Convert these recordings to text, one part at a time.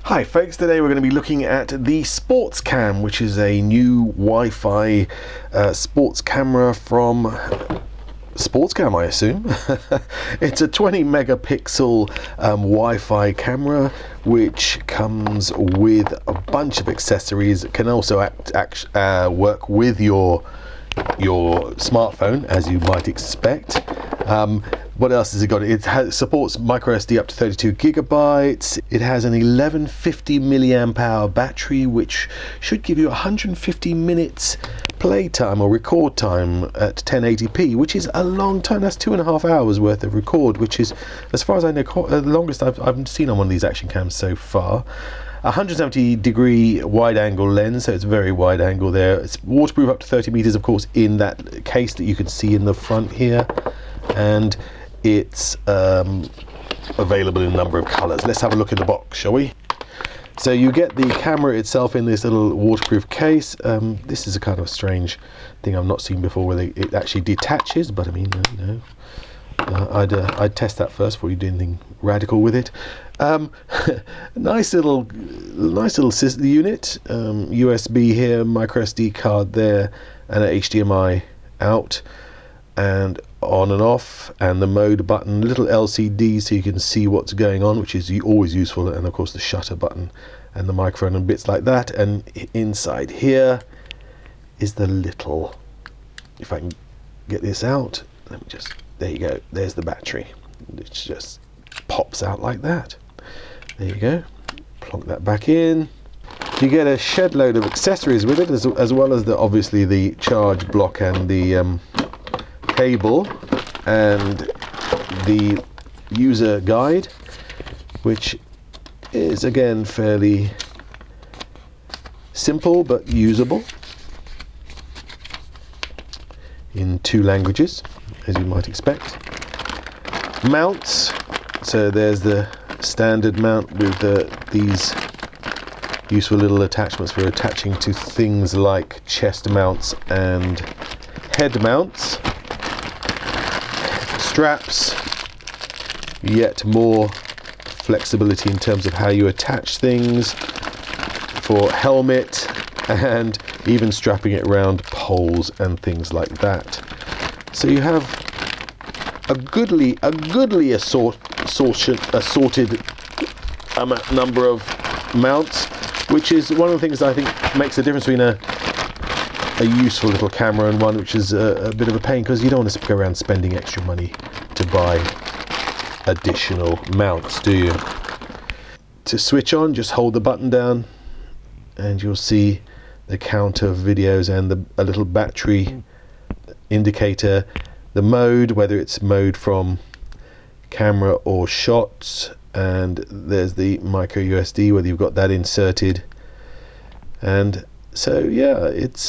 Hi folks, today we're going to be looking at the Sportscam, which is a new Wi-Fi sports camera from Sportscam, I assume. It's a 20 megapixel Wi-Fi camera which comes with a bunch of accessories. It can also work with your smartphone, as you might expect. What else has it got? It supports micro SD up to 32 gigabytes. It has an 1150 milliamp hour battery, which should give you 150 minutes playtime or record time at 1080p, which is a long time. That's 2.5 hours worth of record, which is, as far as I know, the longest I've seen on one of these action cams so far. 170 degree wide angle lens, so it's very wide angle there. It's waterproof up to 30 meters, of course, in that case that you can see in the front here, and it's available in a number of colors. Let's have a look in the box, shall we? So you get the camera itself in this little waterproof case. This is a kind of strange thing I've not seen before, where it actually detaches, but I mean, you know, I'd test that first before you do anything radical with it. Nice little unit. USB here, micro SD card there, and an HDMI out and on and off, and the mode button, little LCD so you can see what's going on, which is always useful, and of course the shutter button and the microphone and bits like that. And inside here is the little, if I can get this out, let me just, there you go, there's the battery. It just pops out like that. There you go, plonk that back in. You get a shed load of accessories with it, as well as obviously the charge block and the cable and the user guide, which is again fairly simple but usable in 2 languages, as you might expect. Mounts, so there's the standard mount with these useful little attachments for attaching to things like chest mounts and head mounts. Straps, yet more flexibility in terms of how you attach things for helmet, and even strapping it around poles and things like that. So you have a goodly assorted number of mounts, which is one of the things I think makes a difference between a useful little camera and one which is a bit of a pain, because you don't want to go around spending extra money to buy additional mounts, do you? To switch on, just hold the button down and you'll see the count of videos and a little battery indicator, the mode, whether it's mode from camera or shots, and there's the micro USB, whether you've got that inserted. And so yeah, it's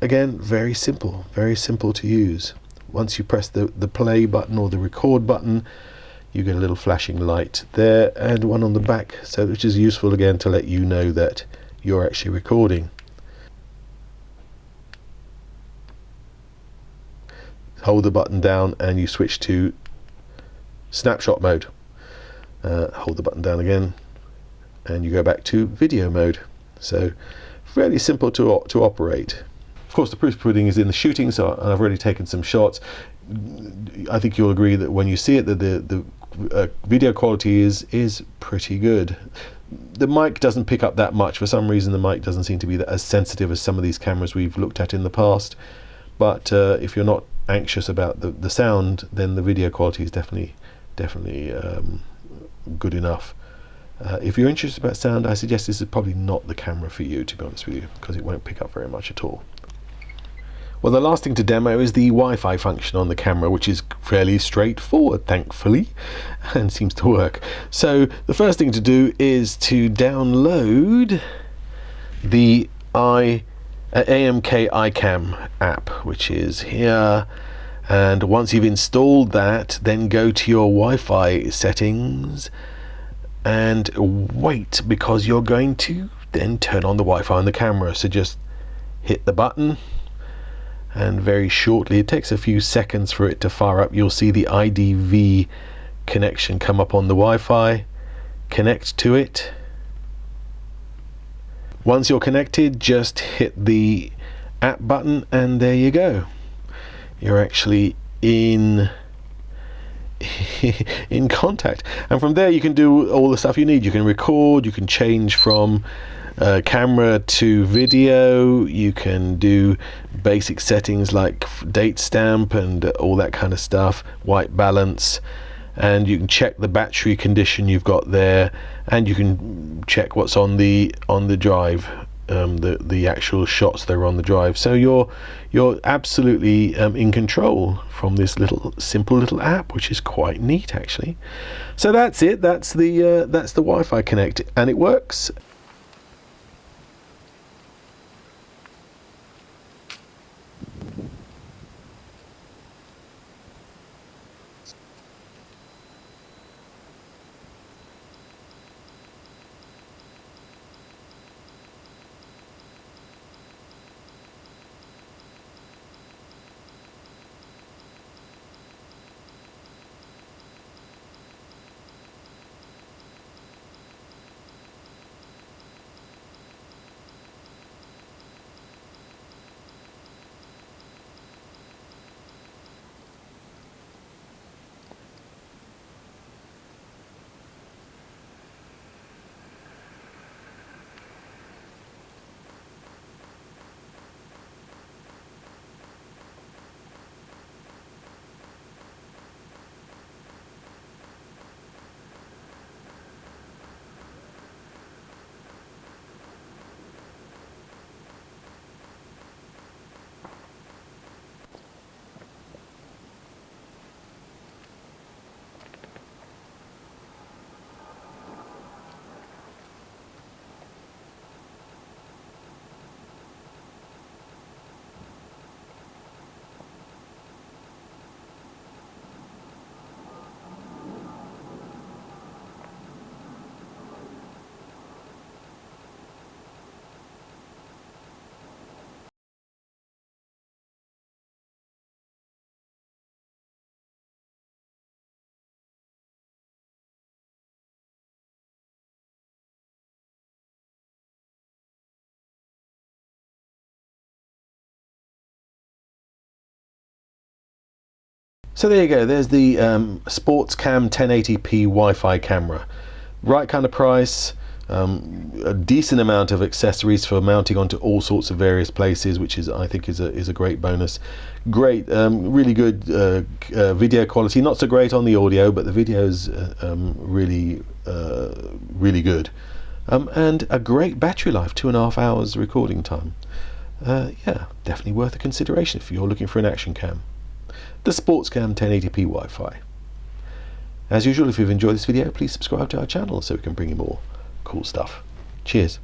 again very simple to use. Once you press the play button or the record button, you get a little flashing light there, and one on the back, so which is useful again to let you know that you're actually recording. Hold the button down and you switch to snapshot mode. Hold the button down again and you go back to video mode. So fairly simple to operate. Of course, the proof of pudding is in the shooting, so I've already taken some shots. I think you'll agree that when you see it, that the video quality is pretty good. The mic doesn't pick up that much. For some reason, the mic doesn't seem to be as sensitive as some of these cameras we've looked at in the past. But if you're not anxious about the sound, then the video quality is definitely good enough. If you're interested about sound, I suggest this is probably not the camera for you, to be honest with you, because it won't pick up very much at all. Well, the last thing to demo is the Wi-Fi function on the camera, which is fairly straightforward, thankfully, and seems to work. So the first thing to do is to download the AMK iCam app, which is here. And once you've installed that, then go to your Wi-Fi settings and wait, because you're going to then turn on the Wi-Fi on the camera. So just hit the button, and very shortly, it takes a few seconds for it to fire up, you'll see the IDV connection come up on the Wi-Fi. Connect to it, Once you're connected, just hit the app button and there you go. You're actually in contact, and from there you can do all the stuff you need. You can record, you can change from camera to video, you can do basic settings like date stamp and all that kind of stuff, white balance, and you can check the battery condition you've got there, and you can check what's on the drive, the actual shots that are on the drive. So you're absolutely in control from this simple little app, which is quite neat actually. So that's it. That's the Wi-Fi Connect, and it works. So there you go, there's the Sportscam 1080p Wi-Fi camera. Right kind of price, a decent amount of accessories for mounting onto all sorts of various places, which I think is a great bonus. Great, really good video quality, not so great on the audio, but the video's really good. And a great battery life, 2.5 hours recording time. Yeah, definitely worth a consideration if you're looking for an action cam. The Sportscam 1080p Wi-Fi. As usual, if you've enjoyed this video, please subscribe to our channel so we can bring you more cool stuff. Cheers.